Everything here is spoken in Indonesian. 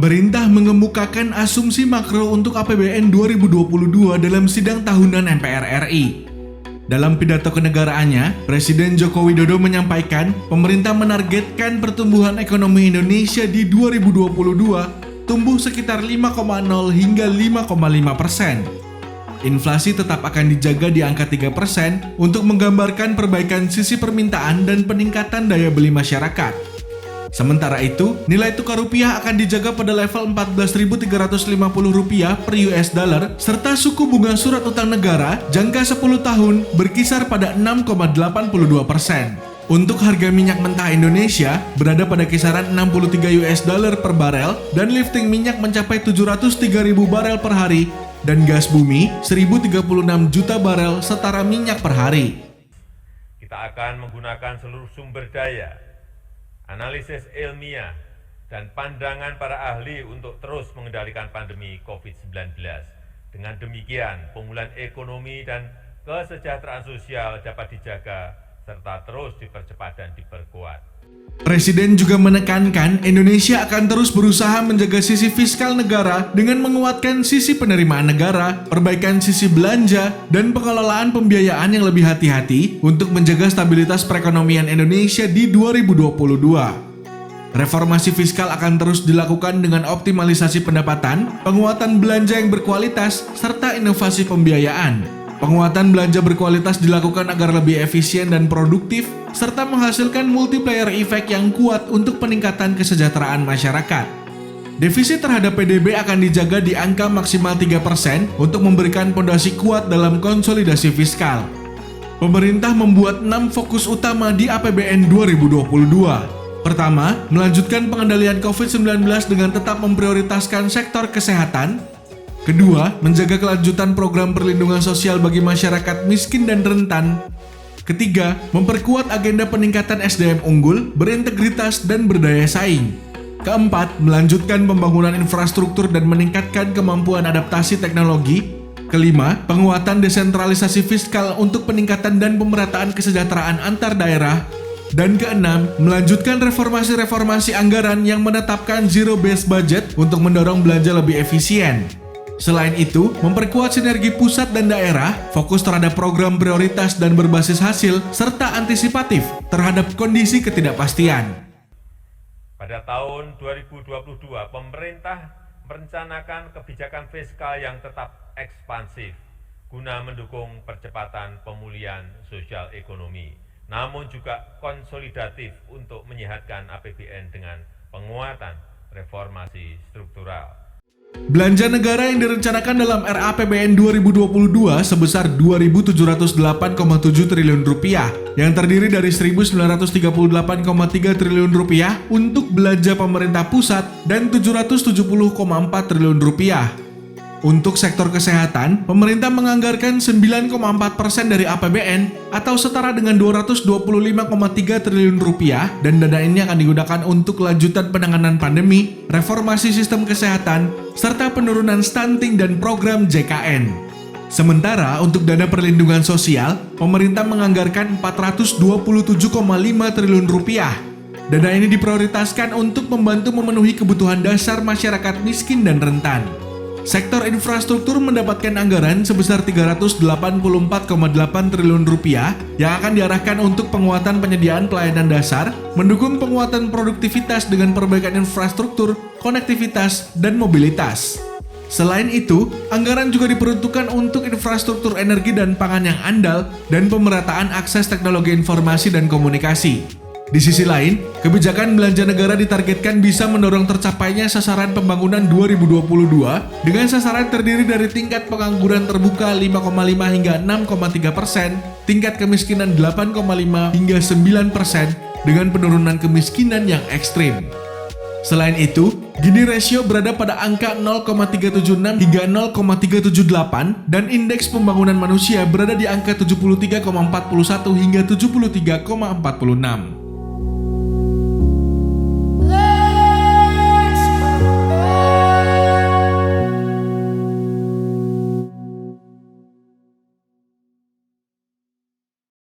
Pemerintah mengemukakan asumsi makro untuk APBN 2022 dalam sidang tahunan MPR RI. Dalam pidato kenegaraannya, Presiden Joko Widodo menyampaikan pemerintah menargetkan pertumbuhan ekonomi Indonesia di 2022 tumbuh sekitar 5,0 hingga 5,5%. Inflasi tetap akan dijaga di angka 3% untuk menggambarkan perbaikan sisi permintaan dan peningkatan daya beli masyarakat. Sementara itu, nilai tukar rupiah akan dijaga pada level Rp14.350 per US dollar serta suku bunga surat utang negara jangka 10 tahun berkisar pada 6,82%. Untuk harga minyak mentah Indonesia berada pada kisaran 63 US dollar per barel dan lifting minyak mencapai 703.000 barel per hari dan gas bumi 1.036 juta barel setara minyak per hari. Kita akan menggunakan seluruh sumber daya, analisis ilmiah, dan pandangan para ahli untuk terus mengendalikan pandemi COVID-19. Dengan demikian, pemulihan ekonomi dan kesejahteraan sosial dapat dijaga serta terus dipercepat dan diperkuat. Presiden juga menekankan Indonesia akan terus berusaha menjaga sisi fiskal negara dengan menguatkan sisi penerimaan negara, perbaikan sisi belanja, dan pengelolaan pembiayaan yang lebih hati-hati untuk menjaga stabilitas perekonomian Indonesia di 2022. Reformasi fiskal akan terus dilakukan dengan optimalisasi pendapatan, penguatan belanja yang berkualitas, serta inovasi pembiayaan. Penguatan belanja berkualitas dilakukan agar lebih efisien dan produktif, serta menghasilkan multiplier effect yang kuat untuk peningkatan kesejahteraan masyarakat. Defisit terhadap PDB akan dijaga di angka maksimal 3% untuk memberikan pondasi kuat dalam konsolidasi fiskal. Pemerintah membuat 6 fokus utama di APBN 2022. Pertama, melanjutkan pengendalian COVID-19 dengan tetap memprioritaskan sektor kesehatan. Kedua, menjaga kelanjutan program perlindungan sosial bagi masyarakat miskin dan rentan. Ketiga, memperkuat agenda peningkatan SDM unggul, berintegritas, dan berdaya saing. Keempat, melanjutkan pembangunan infrastruktur dan meningkatkan kemampuan adaptasi teknologi. Kelima, penguatan desentralisasi fiskal untuk peningkatan dan pemerataan kesejahteraan antar daerah. Dan keenam, melanjutkan reformasi anggaran yang menetapkan zero-based budget untuk mendorong belanja lebih efisien. Selain itu, memperkuat sinergi pusat dan daerah, fokus terhadap program prioritas dan berbasis hasil, serta antisipatif terhadap kondisi ketidakpastian. Pada tahun 2022, pemerintah merencanakan kebijakan fiskal yang tetap ekspansif guna mendukung percepatan pemulihan sosial ekonomi, namun juga konsolidatif untuk menyehatkan APBN dengan penguatan reformasi struktural. Belanja negara yang direncanakan dalam RAPBN 2022 sebesar Rp2.708,7 triliun yang terdiri dari Rp1.938,3 triliun untuk belanja pemerintah pusat dan Rp770,4 triliun. Untuk sektor kesehatan, pemerintah menganggarkan 9,4% dari APBN atau setara dengan Rp225,3 triliun dan dana ini akan digunakan untuk lanjutan penanganan pandemi, reformasi sistem kesehatan, serta penurunan stunting dan program JKN. Sementara untuk dana perlindungan sosial, pemerintah menganggarkan Rp427,5 triliun. Dana ini diprioritaskan untuk membantu memenuhi kebutuhan dasar masyarakat miskin dan rentan. Sektor infrastruktur mendapatkan anggaran sebesar Rp384,8 triliun yang akan diarahkan untuk penguatan penyediaan pelayanan dasar, mendukung penguatan produktivitas dengan perbaikan infrastruktur, konektivitas, dan mobilitas. Selain itu, anggaran juga diperuntukkan untuk infrastruktur energi dan pangan yang andal dan pemerataan akses teknologi informasi dan komunikasi. Di sisi lain, kebijakan belanja negara ditargetkan bisa mendorong tercapainya sasaran pembangunan 2022 dengan sasaran terdiri dari tingkat pengangguran terbuka 5,5 hingga 6,3%, tingkat kemiskinan 8,5 hingga 9%, dengan penurunan kemiskinan yang ekstrim. Selain itu, Gini rasio berada pada angka 0,376 hingga 0,378 dan indeks pembangunan manusia berada di angka 73,41 hingga 73,46.